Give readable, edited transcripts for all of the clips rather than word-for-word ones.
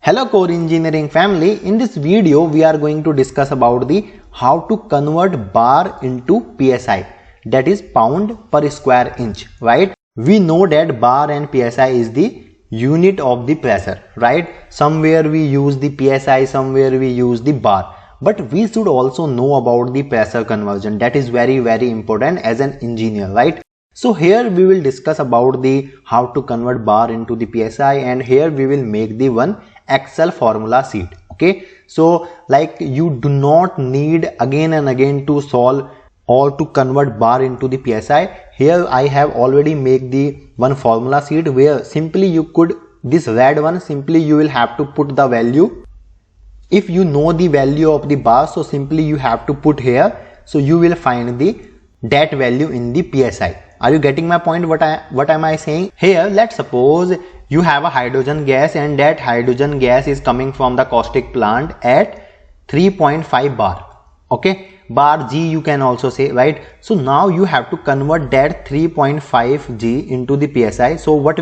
Hello core engineering family. In this video we are going to discuss about the how to convert bar into PSI, that is pound per square inch, right? We know that bar and PSI is the unit of the pressure, right? Somewhere we use the PSI, somewhere we use the bar, but we should also know about the pressure conversion. That is very important as an engineer, right? So here we will discuss about the how to convert bar into the PSI, and here we will make the one Excel formula sheet. Okay, so like you do not need again and again to solve or to convert bar into the PSI. Here I have already made the one formula sheet where simply you could, this red one, simply you will have to put the value. If you know the value of the bar, so simply you have to put here, so you will find the that value in the PSI. Are you getting my point? What am I saying here? Let's suppose you have a hydrogen gas and that hydrogen gas is coming from the caustic plant at 3.5 bar. Okay, bar G you can also say, right? So now you have to convert that 3.5 G into the PSI. So what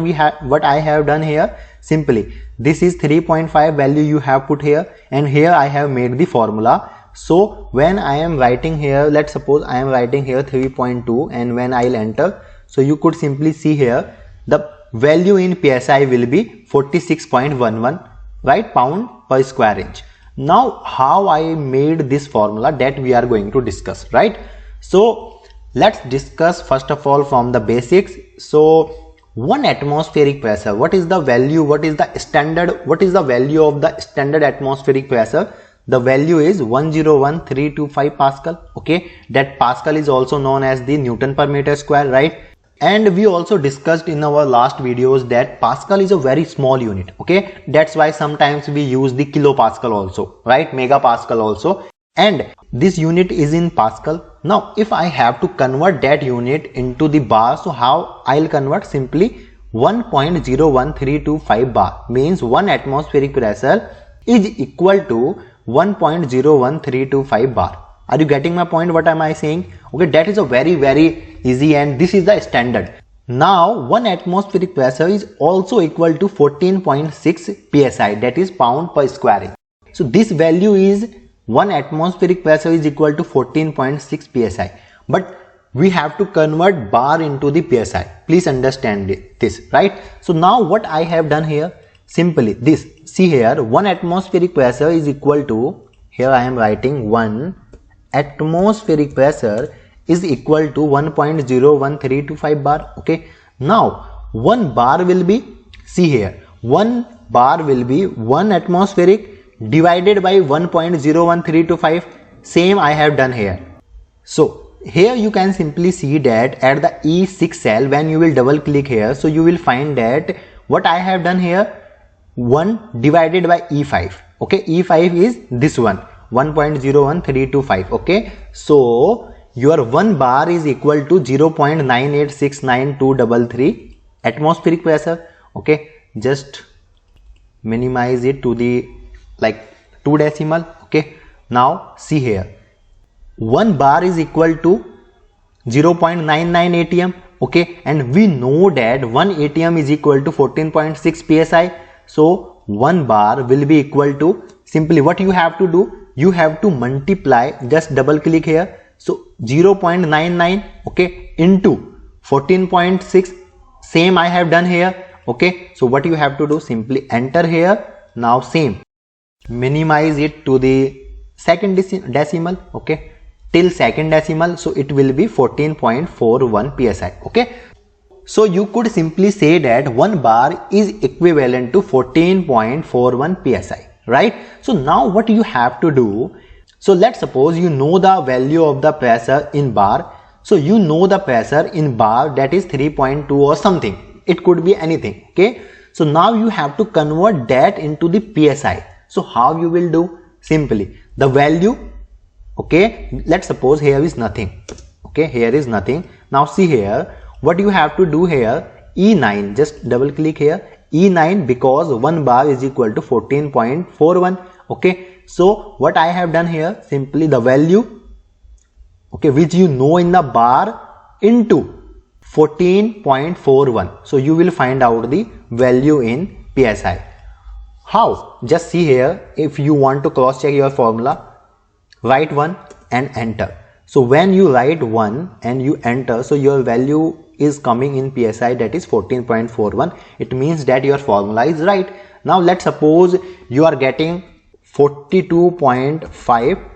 I have done here, simply this is 3.5 value you have put here, and here I have made the formula. So when I am writing here, let's suppose I am writing here 3.2, and when I'll enter, so you could simply see here the value in PSI will be 46.11, right, pound per square inch. Now how I made this formula, that we are going to discuss, right? So let's discuss first of all from the basics. So one atmospheric pressure, what is the value, what is the standard, what is the value of the standard atmospheric pressure? The value is 101325 Pascal. Okay, that Pascal is also known as the Newton per meter square, right? And we also discussed in our last videos that Pascal is a very small unit. Okay, that's why sometimes we use the kilopascal also, right? Megapascal also, and this unit is in Pascal. Now if I have to convert that unit into the bar, so how I'll convert? Simply 1.01325 bar means one atmospheric pressure is equal to 1.01325 bar. Are you getting my point? What am I saying? Okay, that is a very easy, and this is the standard. Now one atmospheric pressure is also equal to 14.6 psi, that is pound per square inch. So this value is, one atmospheric pressure is equal to 14.6 psi, but we have to convert bar into the psi. Please understand this, right? So now what I have done here, simply this, see here, one atmospheric pressure is equal to, here I am writing one atmospheric pressure is equal to 1.01325 bar. Okay, now one bar will be, see here, one bar will be one atmospheric divided by 1.01325. Same I have done here. So here you can simply see that at the E6 cell, when you will double click here, so you will find that what I have done here, 1 divided by E5. Okay, E5 is this one, 1.01325. okay, so your one bar is equal to 0.9869233 atmospheric pressure. Okay, just minimize it to the like 2 decimal. Okay, now see here, one bar is equal to 0.99 atm. Okay, and we know that 1 atm is equal to 14.6 psi. So one bar will be equal to, simply what you have to do, you have to multiply, just double click here, so 0.99, okay, into 14.6, same I have done here. Okay, so what you have to do, simply enter here. Now same, minimize it to the second decimal, okay, till second decimal, so it will be 14.41 psi. Okay, so you could simply say that one bar is equivalent to 14.41 psi, right? So now what you have to do, so let's suppose you know the value of the pressure in bar. So you know the pressure in bar, that is 3.2 or something, it could be anything. Okay, so now you have to convert that into the psi. So how you will do? Simply the value, okay, let's suppose here is nothing. Okay, here is nothing. Now see here, what you have to do here, E9, just double click here, E9, because one bar is equal to 14.41. okay, so what I have done here, simply the value, okay, which you know in the bar, into 14.41. so you will find out the value in psi. How? Just see here, if you want to cross check your formula, write 1 and enter. So when you write 1 and you enter, so your value is coming in PSI, that is 14.41. It means that your formula is right. Now let's suppose you are getting 42.5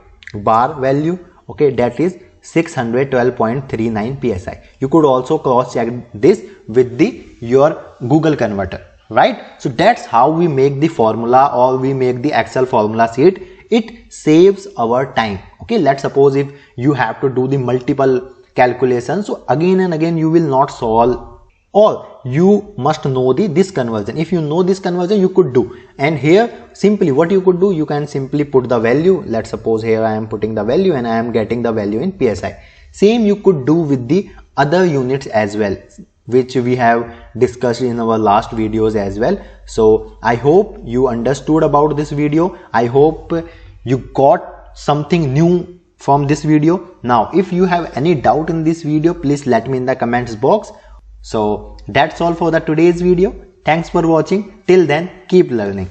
bar value, okay, that is 612.39 PSI. You could also cross check this with your Google converter, right? So that's how we make the formula, or we make the Excel formula sheet. It saves our time. Okay, let's suppose if you have to do the multiple calculations, so again and again you will not solve, or you must know this conversion. If you know this conversion, you could do. And here simply what you could do, you can simply put the value. Let's suppose here I am putting the value and I am getting the value in PSI. Same you could do with the other units as well, which we have discussed in our last videos as well. So I hope you understood about this video. I hope you got something new from this video. Now if you have any doubt in this video, please let me in the comments box. So that's all for the today's video. Thanks for watching. Till then, keep learning.